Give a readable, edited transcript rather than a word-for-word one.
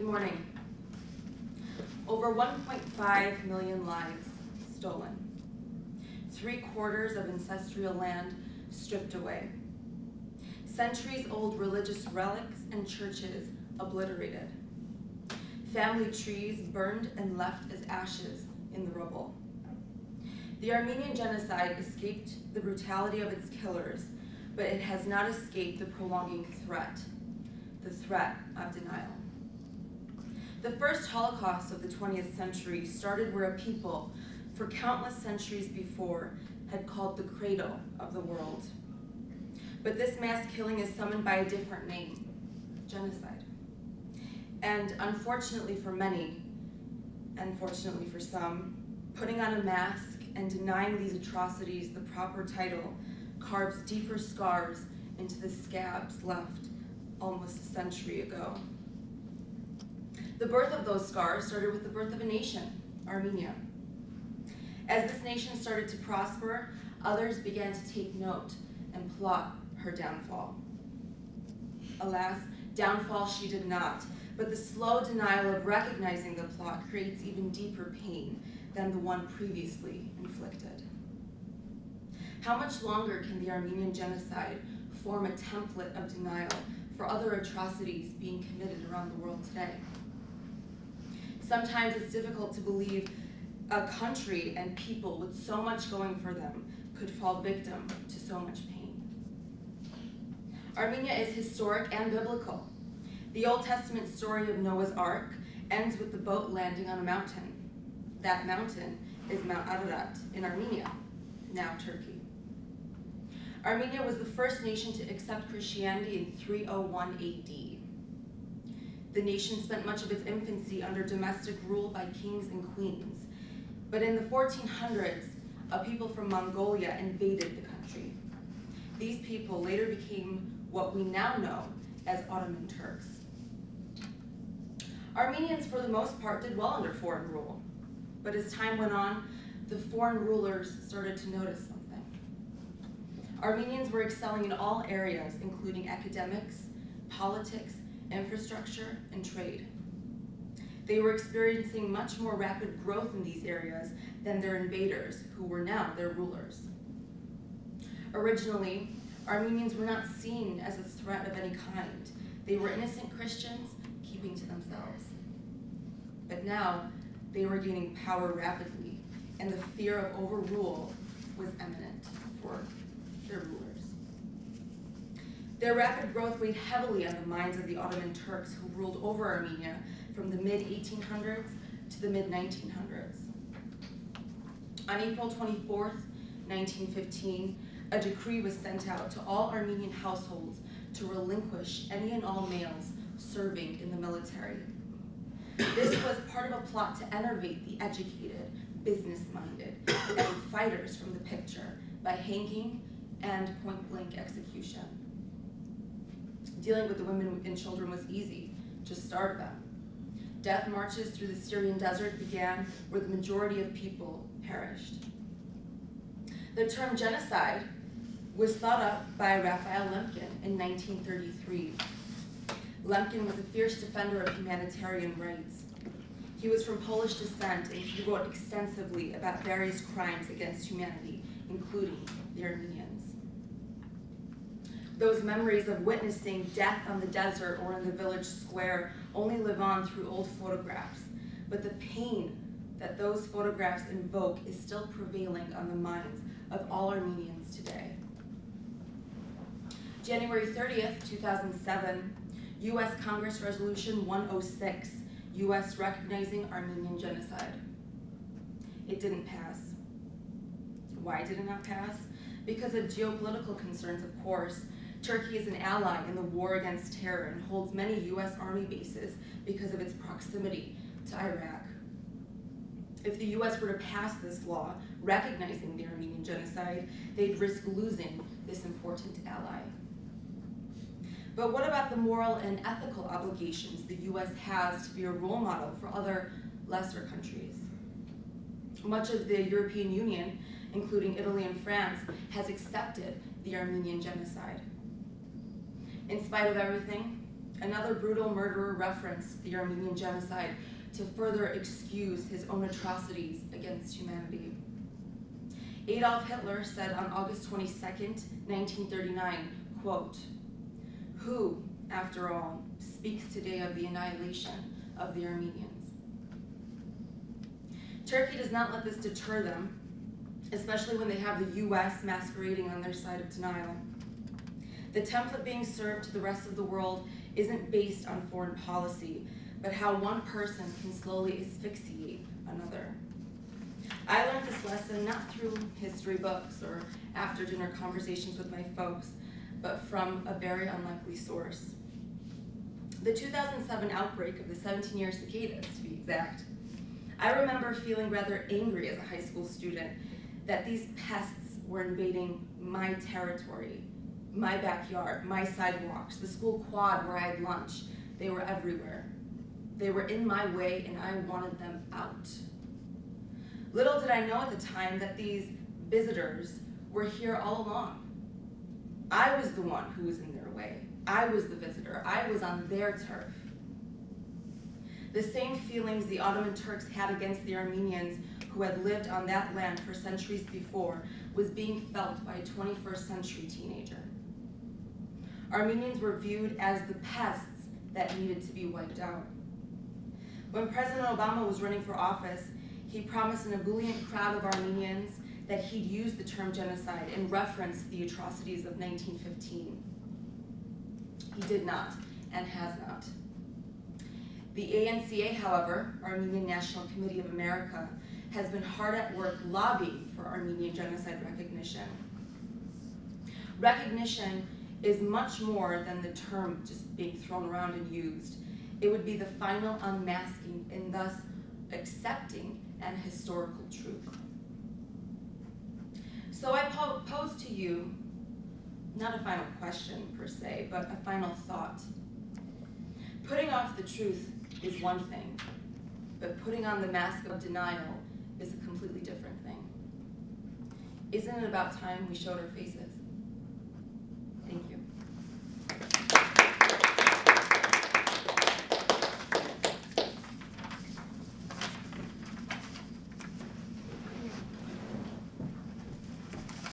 Good morning. Over 1.5 million lives stolen. 3/4 of ancestral land stripped away. Centuries-old religious relics and churches obliterated. Family trees burned and left as ashes in the rubble. The Armenian Genocide escaped the brutality of its killers, but it has not escaped the prolonging threat, the threat of denial. The first Holocaust of the 20th century started where a people, for countless centuries before, had called the cradle of the world. But this mass killing is summoned by a different name, genocide. And unfortunately for many, and fortunately for some, putting on a mask and denying these atrocities the proper title carves deeper scars into the scabs left almost a century ago. The birth of those scars started with the birth of a nation, Armenia. As this nation started to prosper, others began to take note and plot her downfall. Alas, downfall she did not, but the slow denial of recognizing the plot creates even deeper pain than the one previously inflicted. How much longer can the Armenian Genocide form a template of denial for other atrocities being committed around the world today? Sometimes it's difficult to believe a country and people with so much going for them could fall victim to so much pain. Armenia is historic and biblical. The Old Testament story of Noah's Ark ends with the boat landing on a mountain. That mountain is Mount Ararat in Armenia, now Turkey. Armenia was the first nation to accept Christianity in 301 AD. The nation spent much of its infancy under domestic rule by kings and queens. But in the 1400s, a people from Mongolia invaded the country. These people later became what we now know as Ottoman Turks. Armenians, for the most part, did well under foreign rule. But as time went on, the foreign rulers started to notice something. Armenians were excelling in all areas, including academics, politics, infrastructure, and trade. They were experiencing much more rapid growth in these areas than their invaders, who were now their rulers. Originally, Armenians were not seen as a threat of any kind. They were innocent Christians keeping to themselves. But now, they were gaining power rapidly, and the fear of overrule was imminent for their rulers. Their rapid growth weighed heavily on the minds of the Ottoman Turks who ruled over Armenia from the mid-1800s to the mid-1900s. On April 24th, 1915, a decree was sent out to all Armenian households to relinquish any and all males serving in the military. This was part of a plot to enervate the educated, business-minded, and fighters from the picture by hanging and point-blank execution. Dealing with the women and children was easy, just starve them. Death marches through the Syrian desert began where the majority of people perished. The term genocide was thought up by Raphael Lemkin in 1933. Lemkin was a fierce defender of humanitarian rights. He was from Polish descent, and he wrote extensively about various crimes against humanity, including the Armenians. Those memories of witnessing death on the desert or in the village square only live on through old photographs, but the pain that those photographs invoke is still prevailing on the minds of all Armenians today. January 30th, 2007, U.S. Congress Resolution 106, U.S. recognizing Armenian genocide. It didn't pass. Why did it not pass? Because of geopolitical concerns, of course. Turkey is an ally in the war against terror and holds many U.S. Army bases because of its proximity to Iraq. If the U.S. were to pass this law recognizing the Armenian genocide, they'd risk losing this important ally. But what about the moral and ethical obligations the U.S. has to be a role model for other lesser countries? Much of the European Union, including Italy and France, has accepted the Armenian genocide. In spite of everything, Another brutal murderer referenced the Armenian Genocide to further excuse his own atrocities against humanity. Adolf Hitler said on August 22nd, 1939, quote, "Who, after all, speaks today of the annihilation of the Armenians?" Turkey does not let this deter them, especially when they have the US masquerading on their side of denial. The template being served to the rest of the world isn't based on foreign policy, but how one person can slowly asphyxiate another. I learned this lesson not through history books or after dinner conversations with my folks, but from a very unlikely source. The 2007 outbreak of the 17-year cicadas, to be exact. I remember feeling rather angry as a high school student that these pests were invading my territory, my backyard, my sidewalks, the school quad where I had lunch. They were everywhere. They were in my way and I wanted them out. Little did I know at the time that these visitors were here all along. I was the one who was in their way. I was the visitor. I was on their turf. The same feelings the Ottoman Turks had against the Armenians who had lived on that land for centuries before was being felt by a 21st century teenager. Armenians were viewed as the pests that needed to be wiped out. When President Obama was running for office, he promised an ebullient crowd of Armenians that he'd use the term genocide in reference to the atrocities of 1915. He did not, and has not. The ANCA, however, Armenian National Committee of America, has been hard at work lobbying for Armenian genocide recognition. Recognition is much more than the term just being thrown around and used. It would be the final unmasking and thus accepting an historical truth. So I pose to you, not a final question per se, but a final thought. Putting off the truth is one thing, but putting on the mask of denial is a completely different thing. Isn't it about time we showed our faces?